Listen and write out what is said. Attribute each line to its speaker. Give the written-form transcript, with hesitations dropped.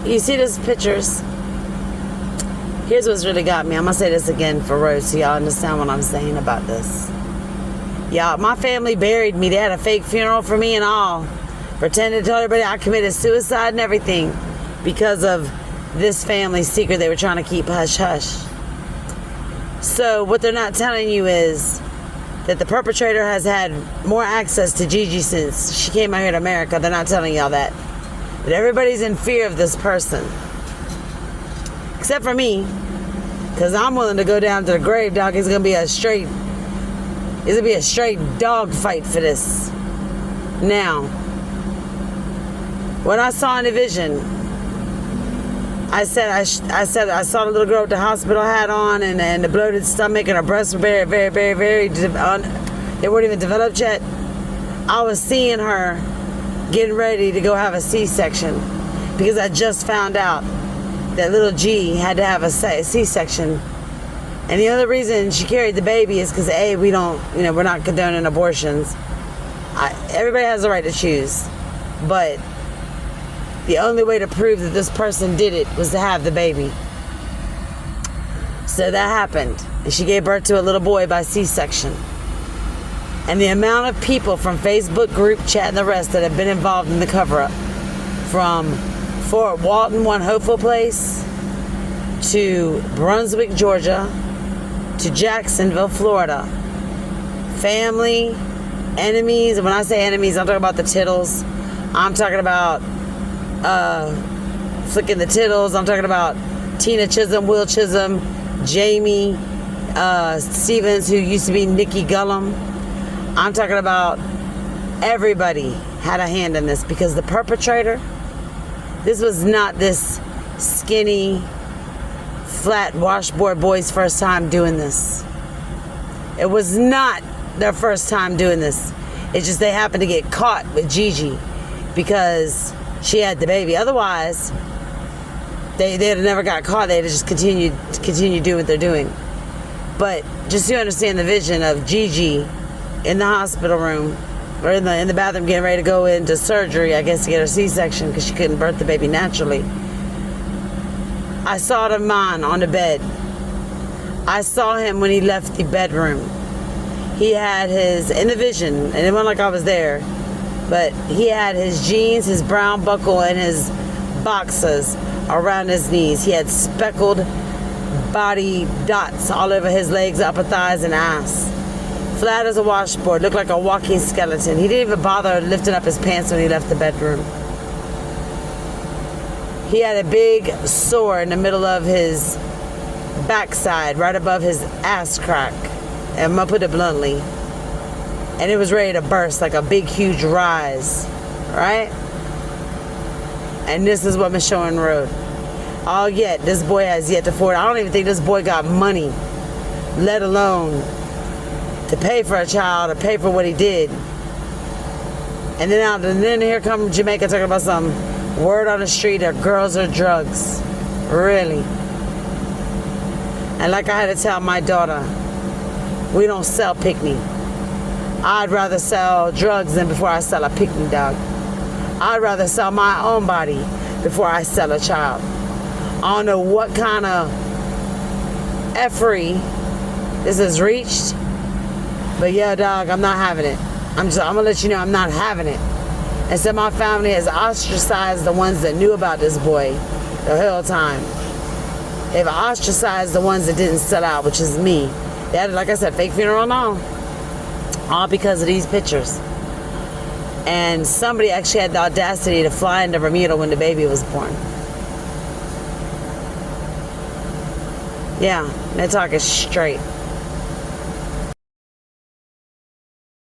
Speaker 1: you see these pictures? Here's what's really got me. I'm going to say this again for Rose so y'all understand what I'm saying about this. Y'all, my family buried me. They had a fake funeral for me and all. Pretended to tell everybody I committed suicide and everything because of this family's secret they were trying to keep hush-hush. So what they're not telling you is that the perpetrator has had more access to Gigi since she came out here to America. They're not telling y'all that. But everybody's in fear of this person. Except for me. Because I'm willing to go down to the grave, dog. It's going to be a straight dog fight for this. Now, when I saw in the vision, I said I saw the little girl with the hospital hat on and the bloated stomach and her breasts were very, very, very, very, they weren't even developed yet. I was seeing her getting ready to go have a C-section because I just found out that little G had to have a C-section. And the other reason she carried the baby is because, A, we're not condoning abortions. Everybody has the right to choose. But the only way to prove that this person did it was to have the baby. So that happened. And she gave birth to a little boy by C-section. And the amount of people from Facebook group chat and the rest that have been involved in the cover-up, from Fort Walton, One Hopeful Place, to Brunswick, Georgia, to Jacksonville, Florida. Family, enemies. And when I say enemies, I'm talking about the tittles. I'm talking about flicking the tittles. I'm talking about Tina Chisholm, Will Chisholm, Jamie Stevens, who used to be Nikki Gullum. I'm talking about everybody had a hand in this because the perpetrator, this was not this skinny, flat washboard boy's first time doing this. It was not their first time doing this. It's just they happened to get caught with Gigi because she had the baby. Otherwise, they'd have never got caught. They'd have just continued doing what they're doing. But just so you understand the vision of Gigi in the hospital room or in the bathroom getting ready to go into surgery, I guess, to get her C-section because she couldn't birth the baby naturally. I saw the man on the bed. I saw him when he left the bedroom. He had in the vision, and it wasn't like I was there, but he had his jeans, his brown buckle, and his boxers around his knees. He had speckled body dots all over his legs, upper thighs, and ass. Flat as a washboard, looked like a walking skeleton. He didn't even bother lifting up his pants when he left the bedroom. He had a big sore in the middle of his backside, right above his ass crack. And I'm gonna put it bluntly. And it was ready to burst like a big, huge rise, right? And this is what Michonne wrote. Oh, yet this boy has yet to afford. I don't even think this boy got money, let alone to pay for a child or pay for what he did. And then here comes Jamaica talking about some word on the street that girls are drugs. Really? And like I had to tell my daughter, we don't sell pick-me. I'd rather sell drugs than before I sell a pick-me dog. I'd rather sell my own body before I sell a child. I don't know what kind of effery this has reached, but yeah, dog, I'm not having it. I'm gonna let you know I'm not having it. And so my family has ostracized the ones that knew about this boy the whole time. They've ostracized the ones that didn't sell out, which is me. They had, like I said, fake funeral and all because of these pictures. And somebody actually had the audacity to fly into Bermuda when the baby was born. Yeah, they're talking straight.